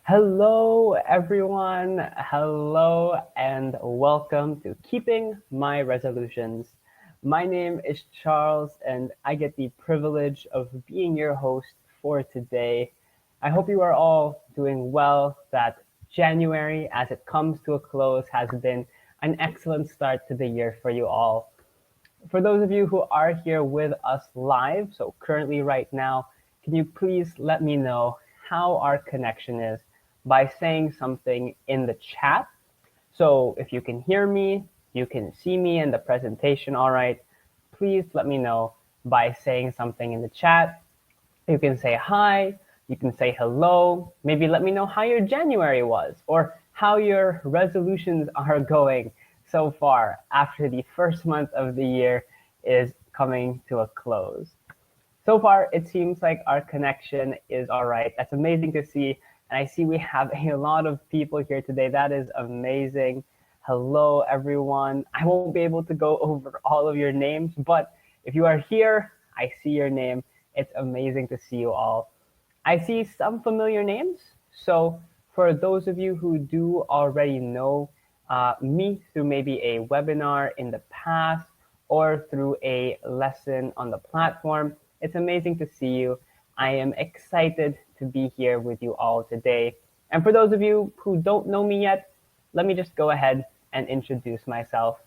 Hello, everyone. Hello, and welcome to Keeping My Resolutions. My name is Charles, and I get the privilege of being your host for today. I hope you are all doing well, that January, as it comes to a close, has been an excellent start to the year for you all. For those of you who are here with us live, so currently right now, can you please let me know how our connection is by saying something in the chat? So if you can hear me, you can see me in the presentation, all right, please let me know by saying something in the chat. You can say hi, you can say hello, maybe let me know how your January was or how your resolutions are going so far after the first month of the year is coming to a close. So far, it seems like our connection is all right. That's amazing to see. And I see we have a lot of people here today. That is amazing. Hello, everyone. I won't be able to go over all of your names, but if you are here, I see your name. It's amazing to see you all. I see some familiar names. So for those of you who do already know me through maybe a webinar in the past or through a lesson on the platform, it's amazing to see you. I am excited to be here with you all today. And for those of you who don't know me yet, let me just go ahead and introduce myself.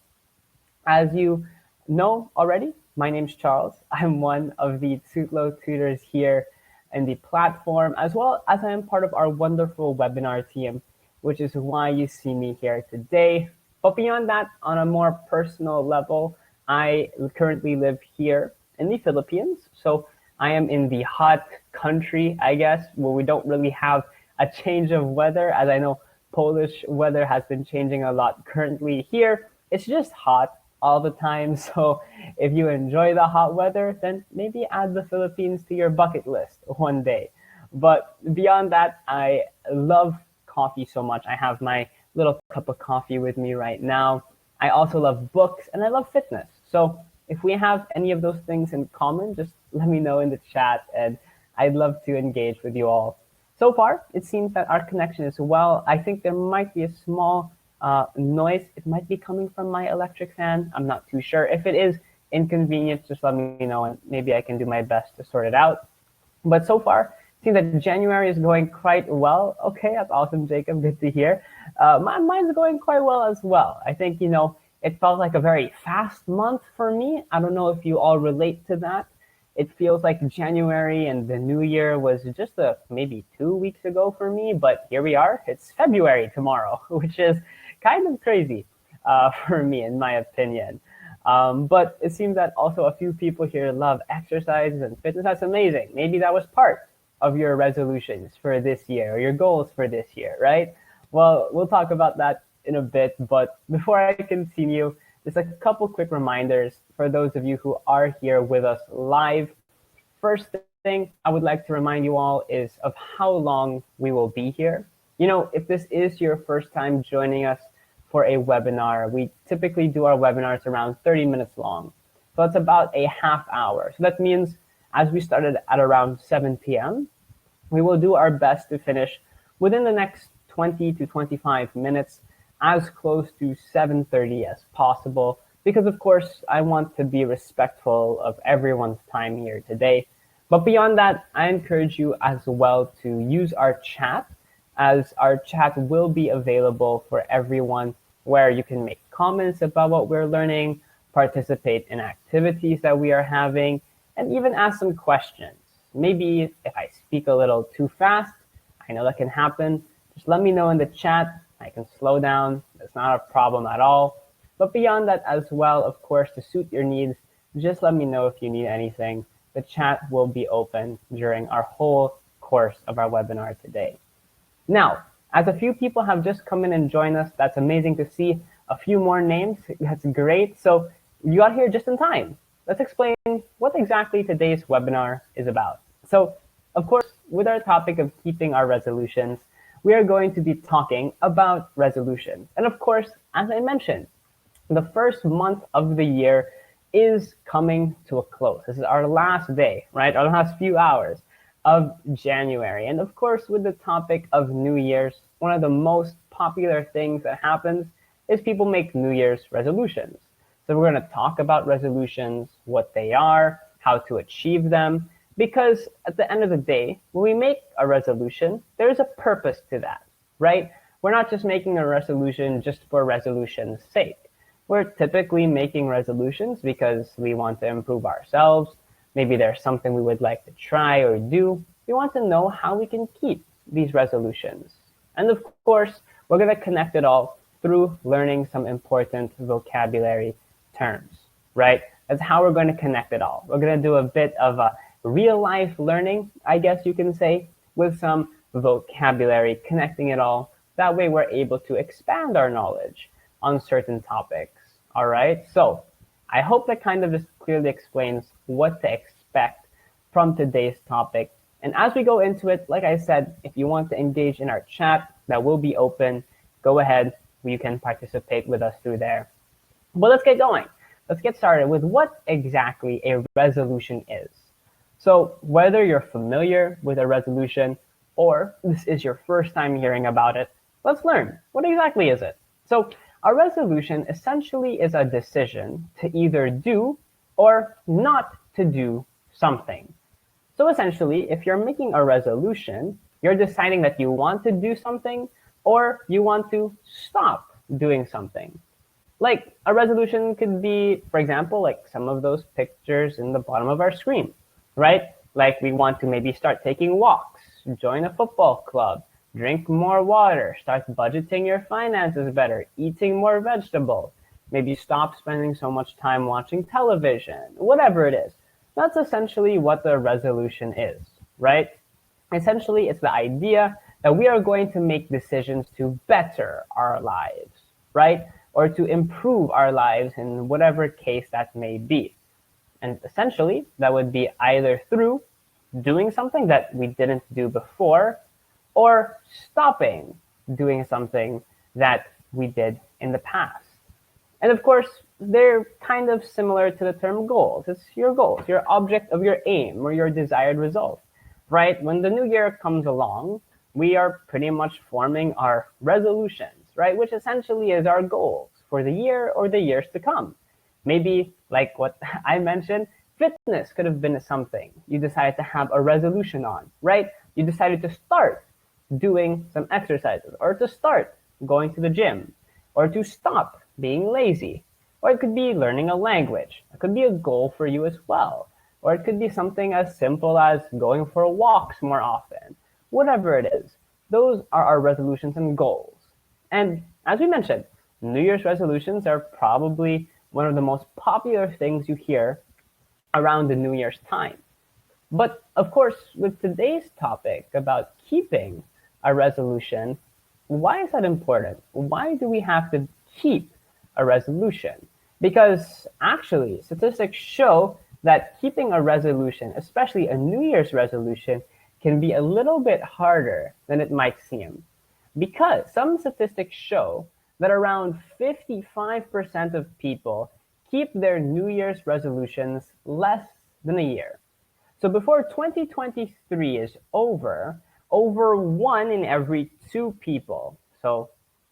As you know already, my name's Charles. I'm one of the Tutlo tutors here in the platform, as well as I am part of our wonderful webinar team, which is why you see me here today. But beyond that, on a more personal level, I currently live here in the Philippines. So I am in the hot country, I guess, where we don't really have a change of weather, as I know Polish weather has been changing a lot currently here. It's just hot all the time. So if you enjoy the hot weather, then maybe add the Philippines to your bucket list one day. But beyond that, I love coffee so much. I have my little cup of coffee with me right now. I also love books and I love fitness. So if we have any of those things in common, just let me know in the chat and I'd love to engage with you all. So far, it seems that our connection is well. I think there might be a small noise. It might be coming from my electric fan. I'm not too sure. If it is inconvenient, just let me know and maybe I can do my best to sort it out. But so far, it seems that January is going quite well. Okay, that's awesome, Jacob. Good to hear. Mine's going quite well as well. I think, it felt like a very fast month for me. I don't know if you all relate to that. It feels like January and the new year was just maybe 2 weeks ago for me, but here we are. It's February tomorrow, which is kind of crazy for me, in my opinion. But it seems that also a few people here love exercise and fitness. That's amazing. Maybe that was part of your resolutions for this year or your goals for this year, right? Well, we'll talk about that in a bit. But before I continue, just a couple quick reminders for those of you who are here with us live. First thing I would like to remind you all is of how long we will be here. If this is your first time joining us for a webinar, we typically do our webinars around 30 minutes long. So it's about a half hour. So that means as we started at around 7 p.m., we will do our best to finish within the next 20 to 25 minutes, as close to 7:30 as possible, because of course I want to be respectful of everyone's time here today. But beyond that, I encourage you as well to use our chat, as our chat will be available for everyone, where you can make comments about what we're learning, participate in activities that we are having, and even ask some questions. Maybe if I speak a little too fast, I know that can happen. Just let me know in the chat. I can slow down. It's not a problem at all. But beyond that as well, of course, to suit your needs, just let me know if you need anything. The chat will be open during our whole course of our webinar today. Now, as a few people have just come in and joined us, that's amazing to see. A few more names, that's great. So you got here just in time. Let's explain what exactly today's webinar is about. So, of course, with our topic of keeping our resolutions, we are going to be talking about resolutions. And of course, as I mentioned, the first month of the year is coming to a close. This is our last day, right? Our last few hours of January. And of course, with the topic of New Year's, one of the most popular things that happens is people make New Year's resolutions. So we're going to talk about resolutions, what they are, how to achieve them, because at the end of the day, when we make a resolution, there's a purpose to that, right? We're not just making a resolution just for resolution's sake. We're typically making resolutions because we want to improve ourselves. Maybe there's something we would like to try or do. We want to know how we can keep these resolutions. And of course, we're going to connect it all through learning some important vocabulary terms, right? That's how we're going to connect it all. We're going to do a bit of a real life learning, I guess you can say, with some vocabulary, connecting it all. That way we're able to expand our knowledge on certain topics. All right. So I hope that kind of just clearly explains what to expect from today's topic. And as we go into it, like I said, if you want to engage in our chat, that will be open. Go ahead. You can participate with us through there. But let's get going. Let's get started with what exactly a resolution is. So whether you're familiar with a resolution or this is your first time hearing about it, let's learn. What exactly is it? So a resolution essentially is a decision to either do or not to do something. So essentially, if you're making a resolution, you're deciding that you want to do something or you want to stop doing something. Like a resolution could be, for example, like some of those pictures in the bottom of our screen, right? Like we want to maybe start taking walks, join a football club, drink more water, start budgeting your finances better, eating more vegetables, maybe stop spending so much time watching television, whatever it is. That's essentially what the resolution is, right? Essentially, it's the idea that we are going to make decisions to better our lives, right? Or to improve our lives in whatever case that may be. And essentially, that would be either through doing something that we didn't do before or stopping doing something that we did in the past. And of course, they're kind of similar to the term goals. It's your goals, your object of your aim or your desired result, right? When the new year comes along, we are pretty much forming our resolutions, right? Which essentially is our goals for the year or the years to come. Maybe like what I mentioned, fitness could have been something you decided to have a resolution on, right? You decided to start doing some exercises or to start going to the gym or to stop being lazy. Or it could be learning a language. It could be a goal for you as well. Or it could be something as simple as going for walks more often. Whatever it is, those are our resolutions and goals. And as we mentioned, New Year's resolutions are probably one of the most popular things you hear around the New Year's time. But of course, with today's topic about keeping a resolution, why is that important? Why do we have to keep a resolution? Because actually, statistics show that keeping a resolution, especially a New Year's resolution, can be a little bit harder than it might seem. Because some statistics show that around 55% of people keep their New Year's resolutions less than a year. So before 2023 is over one in every two people. So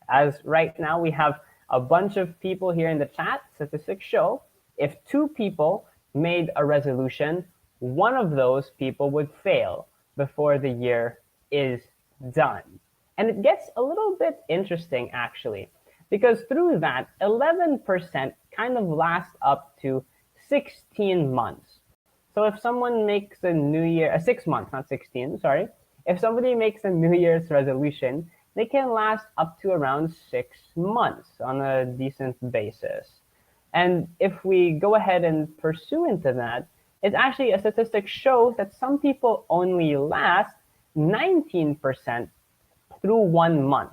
as right now we have a bunch of people here in the chat, statistics show if two people made a resolution, one of those people would fail before the year is done. And it gets a little bit interesting actually, because through that, 11% kind of lasts up to 16 months. So if someone makes a New Year, 6 months, not 16, sorry. If somebody makes a New Year's resolution, they can last up to around 6 months on a decent basis. And if we go ahead and pursue into that, it's actually a statistic shows that some people only last 19% through 1 month.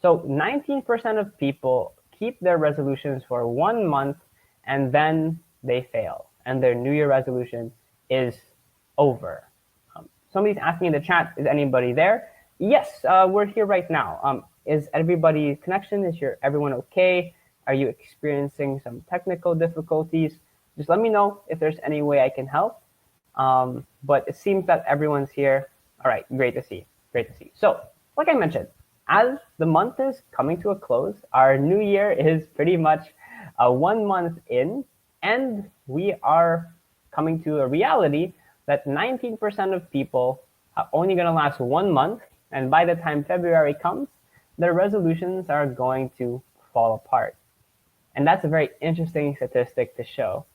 So 19% of people keep their resolutions for 1 month and then they fail and their New Year resolution is over. Somebody's asking in the chat, is anybody there? Yes, we're here right now. Is everybody's connection? Is everyone okay? Are you experiencing some technical difficulties? Just let me know if there's any way I can help. But it seems that everyone's here. All right, great to see. Great to see. So, like I mentioned, as the month is coming to a close, our new year is pretty much 1 month in, and we are coming to a reality that 19% of people are only going to last 1 month, and by the time February comes, their resolutions are going to fall apart. And that's a very interesting statistic to show.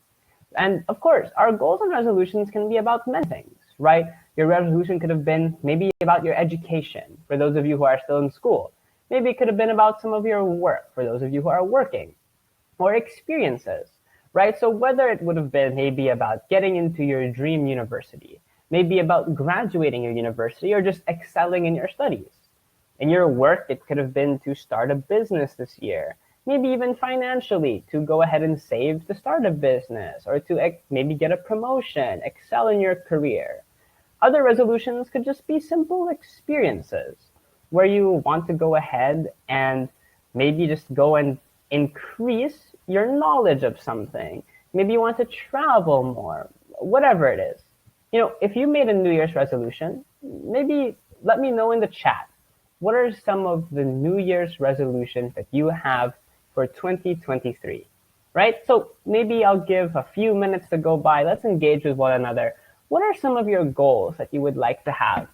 And of course, our goals and resolutions can be about many things, right? Your resolution could have been maybe about your education, for those of you who are still in school. Maybe it could have been about some of your work, for those of you who are working, or experiences, right? So whether it would have been maybe about getting into your dream university, maybe about graduating your university, or just excelling in your studies. In your work, it could have been to start a business this year, maybe even financially, to go ahead and save to start a business, or to maybe get a promotion, excel in your career. Other resolutions could just be simple experiences where you want to go ahead and maybe just go and increase your knowledge of something. Maybe you want to travel more, whatever it is. If you made a New Year's resolution, maybe let me know in the chat. What are some of the New Year's resolutions that you have for 2023? Right? So maybe I'll give a few minutes to go by. Let's engage with one another. What are some of your goals that you would like to have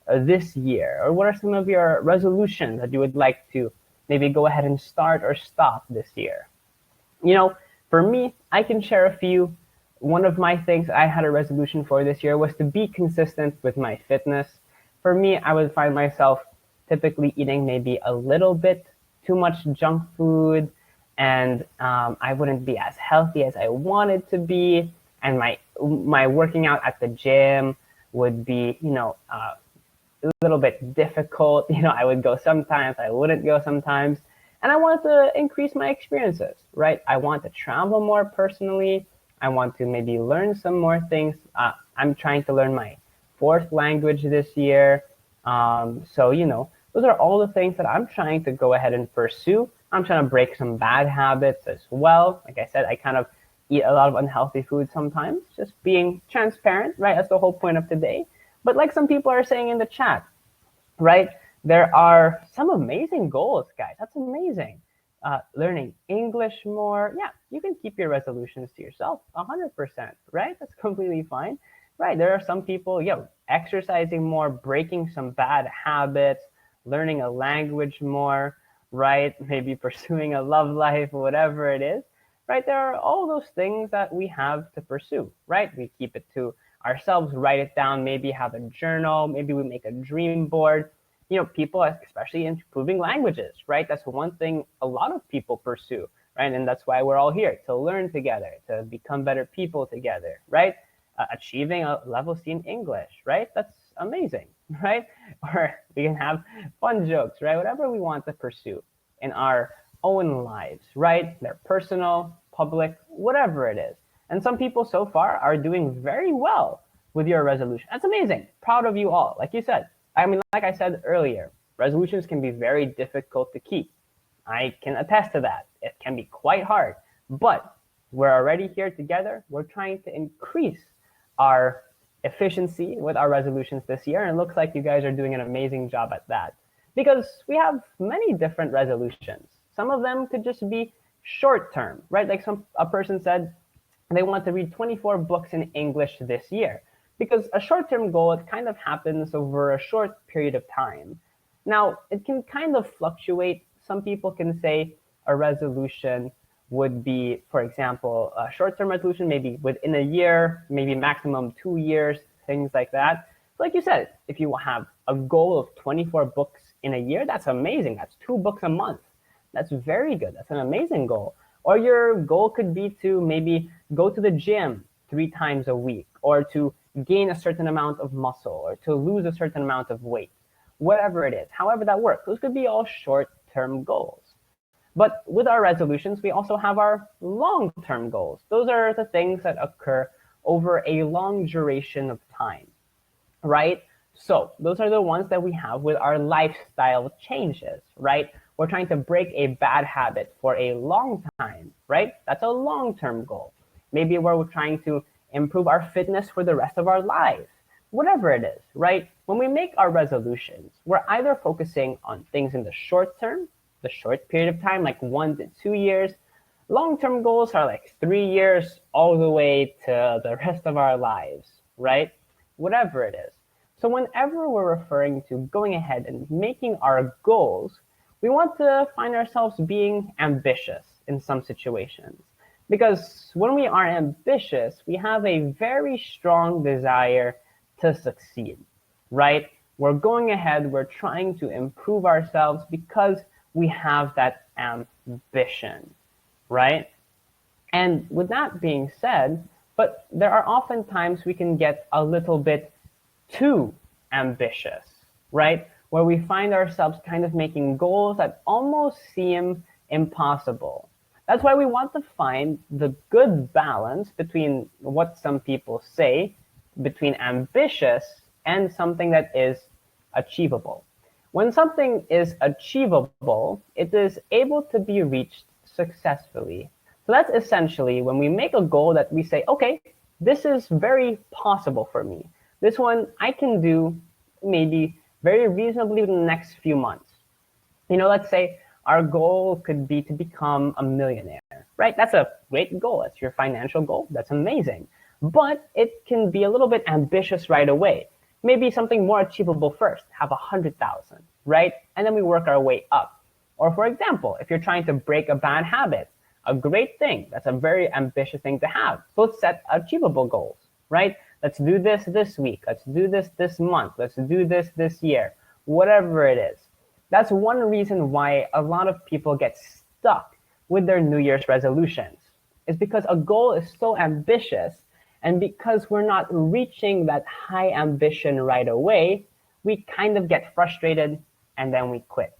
this year? Or what are some of your resolutions that you would like to maybe go ahead and start or stop this year? For me, I can share a few. One of my things I had a resolution for this year was to be consistent with my fitness. For me, I would find myself typically eating maybe a little bit too much junk food, and I wouldn't be as healthy as I wanted to be, and my working out at the gym would be a little bit difficult. I would go sometimes, I wouldn't go sometimes, and I want to increase my experiences, right? I want to travel more personally. I want to maybe learn some more things. I'm trying to learn my fourth language this year. So, those are all the things that I'm trying to go ahead and pursue. I'm trying to break some bad habits as well. Like I said, I kind of eat a lot of unhealthy food sometimes, just being transparent, right? That's the whole point of today. But like some people are saying in the chat, right? There are some amazing goals, guys. That's amazing. Learning English more. Yeah, you can keep your resolutions to yourself 100%, right? That's completely fine. Right, there are some people, exercising more, breaking some bad habits, learning a language more, right? Maybe pursuing a love life, whatever it is, right? There are all those things that we have to pursue, right? We keep it to ourselves, write it down, maybe have a journal, maybe we make a dream board. People, especially improving languages, right? That's one thing a lot of people pursue, right? And that's why we're all here, to learn together, to become better people together, right? Achieving a level C in English, right? That's amazing, right? Or we can have fun jokes, right? Whatever we want to pursue in our own lives, right? They're personal, public, whatever it is. And some people so far are doing very well with your resolution. That's amazing. Proud of you all. Like you said, like I said earlier, resolutions can be very difficult to keep. I can attest to that. It can be quite hard, but we're already here together. We're trying to increase our efficiency with our resolutions this year, and it looks like you guys are doing an amazing job at that, because we have many different resolutions. Some of them could just be short term, right? Like a person said they want to read 24 books in English this year, because a short term goal, it kind of happens over a short period of time. Now, it can kind of fluctuate. Some people can say a resolution would be, for example, a short-term resolution, maybe within a year, maybe maximum 2 years, things like that. So like you said, if you have a goal of 24 books in a year, that's amazing. That's 2 books a month. That's very good. That's an amazing goal. Or your goal could be to maybe go to the gym 3 times a week, or to gain a certain amount of muscle, or to lose a certain amount of weight, whatever it is, however that works. Those could be all short-term goals. But with our resolutions, we also have our long-term goals. Those are the things that occur over a long duration of time, right? So those are the ones that we have with our lifestyle changes, right? We're trying to break a bad habit for a long time, right? That's a long-term goal. Maybe we're trying to improve our fitness for the rest of our lives, whatever it is, right? When we make our resolutions, we're either focusing on things in the short term, the short period of time, like 1 to 2 years. Long-term goals are like 3 years all the way to the rest of our lives, right? Whatever it is. So whenever we're referring to going ahead and making our goals, we want to find ourselves being ambitious in some situations. Because when we are ambitious, we have a very strong desire to succeed, right? We're going ahead, we're trying to improve ourselves because we have that ambition, right? And with that being said, but there are often times we can get a little bit too ambitious, right? Where we find ourselves kind of making goals that almost seem impossible. That's why we want to find the good balance between what some people say, between ambitious and something that is achievable. When something is achievable, it is able to be reached successfully. So that's essentially when we make a goal that we say, okay, this is very possible for me. This one I can do maybe very reasonably in the next few months. Let's say our goal could be to become a millionaire, right? That's a great goal. That's your financial goal. That's amazing. But it can be a little bit ambitious right away. Maybe something more achievable first, have 100,000, right? And then we work our way up. Or for example, if you're trying to break a bad habit, a great thing. That's a very ambitious thing to have. So let's set achievable goals, right? Let's do this week. Let's do this month. Let's do this year. Whatever it is. That's one reason why a lot of people get stuck with their New Year's resolutions. Is because a goal is so ambitious, and because we're not reaching that high ambition right away, we kind of get frustrated and then we quit.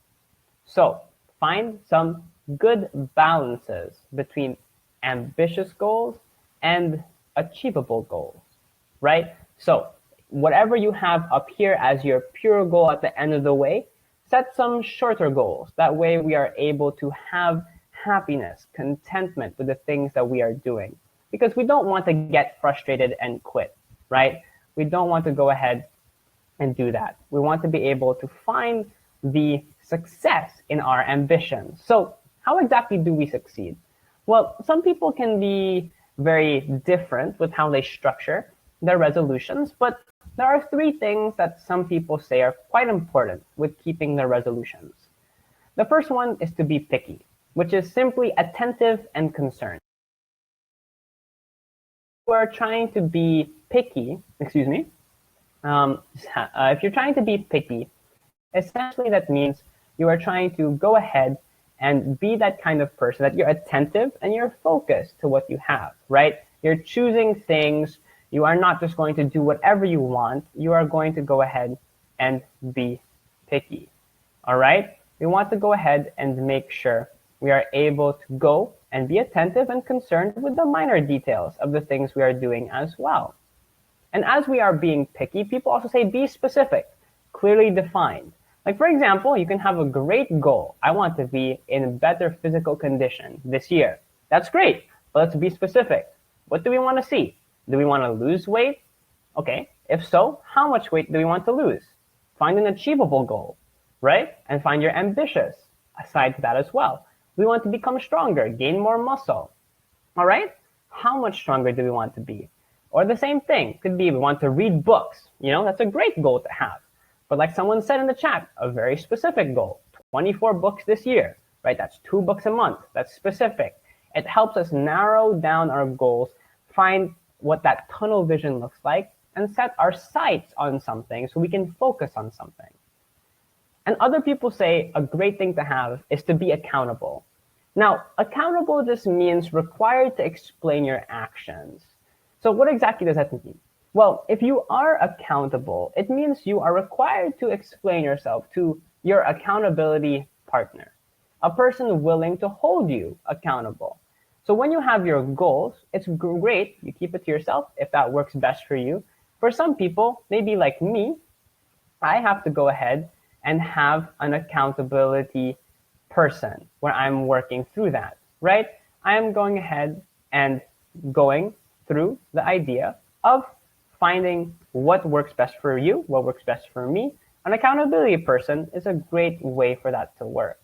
So find some good balances between ambitious goals and achievable goals, right? So whatever you have up here as your pure goal at the end of the way, set some shorter goals. That way we are able to have happiness, contentment with the things that we are doing. Because we don't want to get frustrated and quit, right? We don't want to go ahead and do that. We want to be able to find the success in our ambitions. So how exactly do we succeed? Well, some people can be very different with how they structure their resolutions, but there are 3 things that some people say are quite important with keeping their resolutions. The first one is to be picky, which is simply attentive and concerned. If you are trying to be picky, if you're trying to be picky, essentially that means you are trying to go ahead and be that kind of person that you're attentive and you're focused to what you have, right? You're choosing things. You are not just going to do whatever you want. You are going to go ahead and be picky, all right? We want to go ahead and make sure we are able to go and be attentive and concerned with the minor details of the things we are doing as well. And as we are being picky, people also say be specific, clearly defined. Like, for example, you can have a great goal. I want to be in better physical condition this year. That's great, but let's be specific. What do we want to see? Do we want to lose weight? Okay, if so, how much weight do we want to lose? Find an achievable goal, right? And find your ambitious aside to that as well. We want to become stronger, gain more muscle. All right, how much stronger do we want to be? Or the same thing, could be we want to read books. That's a great goal to have. But like someone said in the chat, a very specific goal, 24 books this year, right? That's 2 books a month. That's specific. It helps us narrow down our goals, find what that tunnel vision looks like, and set our sights on something so we can focus on something. And other people say a great thing to have is to be accountable. Now, accountable just means required to explain your actions. So what exactly does that mean? Well, if you are accountable, it means you are required to explain yourself to your accountability partner, a person willing to hold you accountable. So when you have your goals, it's great. You keep it to yourself if that works best for you. For some people, maybe like me, I have to go ahead and have an accountability person where I'm working through that, right? I am going ahead and going through the idea of finding what works best for you, what works best for me. An accountability person is a great way for that to work.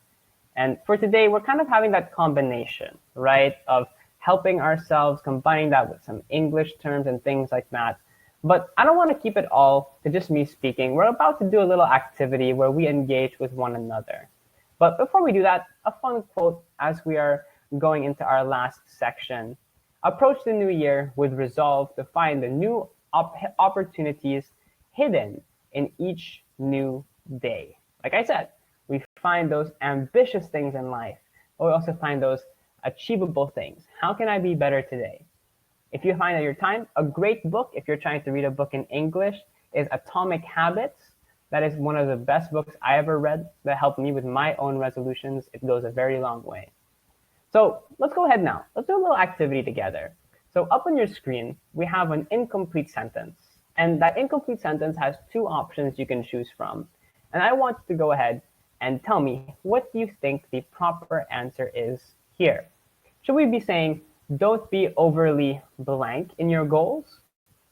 And for today, we're kind of having that combination, right, of helping ourselves, combining that with some English terms and things like that. But I don't want to keep it all to just me speaking. We're about to do a little activity where we engage with one another. But before we do that, a fun quote as we are going into our last section. Approach the new year with resolve to find the new opportunities hidden in each new day. Like I said, we find those ambitious things in life, but we also find those achievable things. How can I be better today? If you find that your time, a great book, if you're trying to read a book in English, is Atomic Habits. That is one of the best books I ever read that helped me with my own resolutions. It goes a very long way. So let's go ahead now. Let's do a little activity together. So up on your screen, we have an incomplete sentence. And that incomplete sentence has two options you can choose from. And I want you to go ahead and tell me, what do you think the proper answer is here? Should we be saying, don't be overly blank in your goals?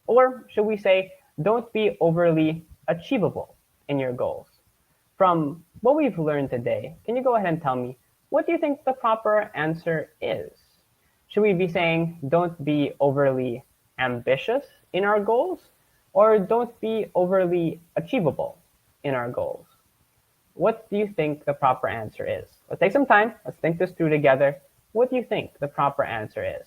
Or should we say, don't be overly achievable in your goals? From what we've learned today, can you go ahead and tell me, what do you think the proper answer is? Should we be saying, don't be overly ambitious in our goals? Or don't be overly achievable in our goals? What do you think the proper answer is? Let's take some time. Let's think this through together. What do you think the proper answer is?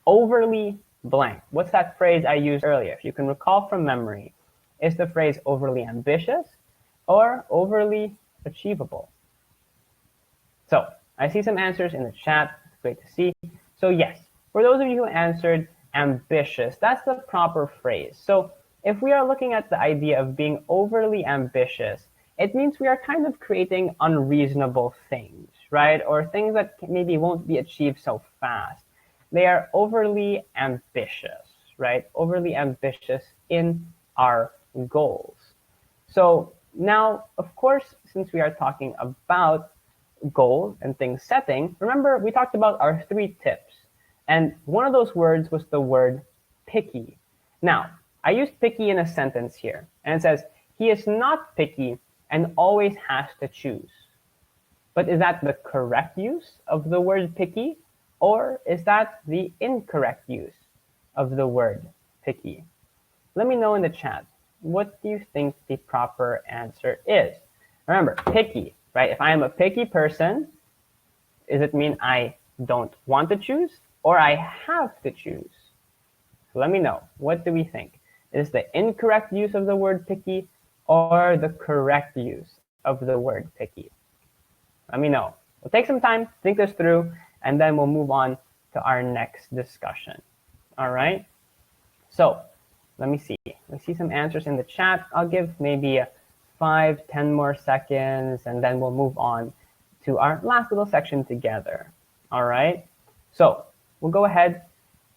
Overly blank. What's that phrase I used earlier? If you can recall from memory, is the phrase overly ambitious or overly achievable? So I see some answers in the chat. It's great to see. So yes, for those of you who answered ambitious, that's the proper phrase. So if we are looking at the idea of being overly ambitious, it means we are kind of creating unreasonable things, right? Or things that maybe won't be achieved so fast. They are overly ambitious, right? Overly ambitious in our goals. So now, of course, since we are talking about goals and things setting, remember we talked about our 3 tips. And one of those words was the word picky. Now, I used picky in a sentence here. And it says, he is not picky and always has to choose. But is that the correct use of the word picky? Or is that the incorrect use of the word picky? Let me know in the chat. What do you think the proper answer is? Remember, picky, right? If I am a picky person, does it mean I don't want to choose or I have to choose? So let me know. What do we think? Is the incorrect use of the word picky or the correct use of the word picky? Let me know. We'll take some time, think this through, and then we'll move on to our next discussion. All right? So let me see. I see some answers in the chat. I'll give maybe 5-10 more seconds, and then we'll move on to our last little section together. All right? So we'll go ahead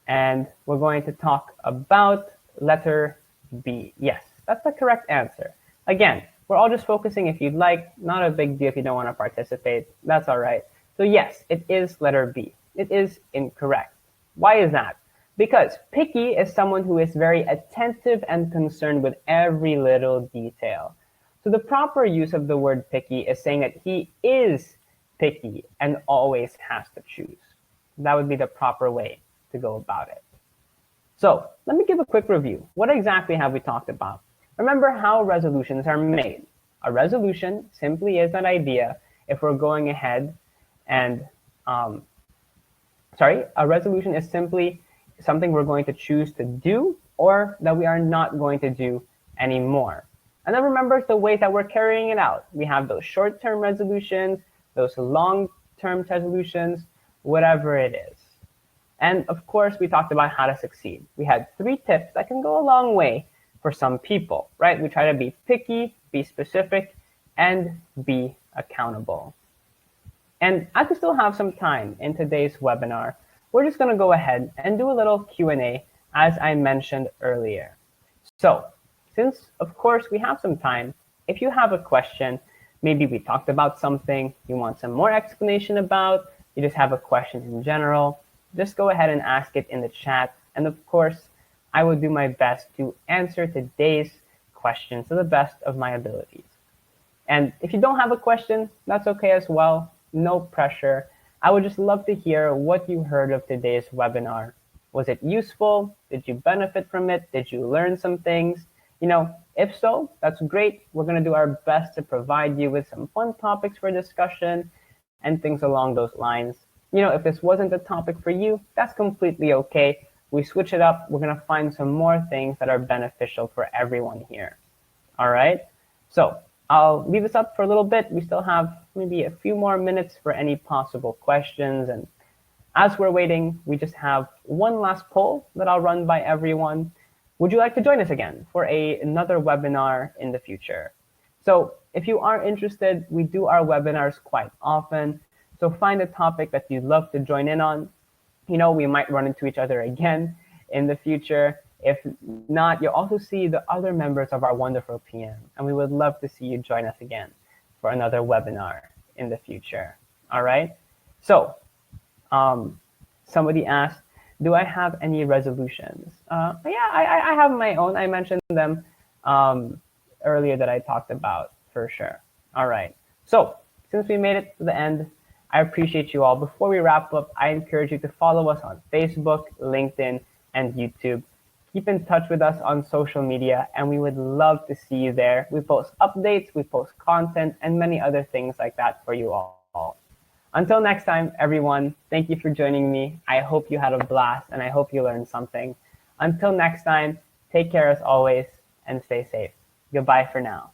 and we're going to talk about letter B. Yes, that's the correct answer. Again, we're all just focusing if you'd like. Not a big deal if you don't want to participate. That's all right. So yes, it is letter B. It is incorrect. Why is that? Because picky is someone who is very attentive and concerned with every little detail. So the proper use of the word picky is saying that he is picky and always has to choose. That would be the proper way to go about it. So let me give a quick review. What exactly have we talked about? Remember how resolutions are made. A resolution simply is that idea if we're going ahead and, a resolution is simply something we're going to choose to do or that we are not going to do anymore. And then remember the ways that we're carrying it out. We have those short-term resolutions, those long-term resolutions, whatever it is. And of course, we talked about how to succeed. We had 3 tips that can go a long way for some people, right? We try to be picky, be specific, and be accountable. And as we still have some time in today's webinar, we're just going to go ahead and do a little Q&A as I mentioned earlier. So since, of course, we have some time, if you have a question, maybe we talked about something you want some more explanation about, you just have a question in general, just go ahead and ask it in the chat. And of course, I will do my best to answer today's questions to the best of my abilities. And if you don't have a question, that's okay as well. No pressure. I would just love to hear what you heard of today's webinar. Was it useful? Did you benefit from it? Did you learn some things? If so, that's great. We're going to do our best to provide you with some fun topics for discussion and things along those lines. If this wasn't a topic for you, that's completely okay. We switch it up. We're going to find some more things that are beneficial for everyone here. All right. So I'll leave this up for a little bit. We still have maybe a few more minutes for any possible questions. And as we're waiting, we just have one last poll that I'll run by everyone. Would you like to join us again for another webinar in the future? So if you are interested, we do our webinars quite often. So find a topic that you'd love to join in on. We might run into each other again in the future. If not, you'll also see the other members of our wonderful PM, and we would love to see you join us again for another webinar in the future. All right. So somebody asked, do I have any resolutions? Yeah, I have my own. I mentioned them earlier that I talked about for sure. All right. So since we made it to the end, I appreciate you all. Before we wrap up, I encourage you to follow us on Facebook, LinkedIn, and YouTube. Keep in touch with us on social media, and we would love to see you there. We post updates, we post content, and many other things like that for you all. Until next time, everyone, thank you for joining me. I hope you had a blast, and I hope you learned something. Until next time, take care as always, and stay safe. Goodbye for now.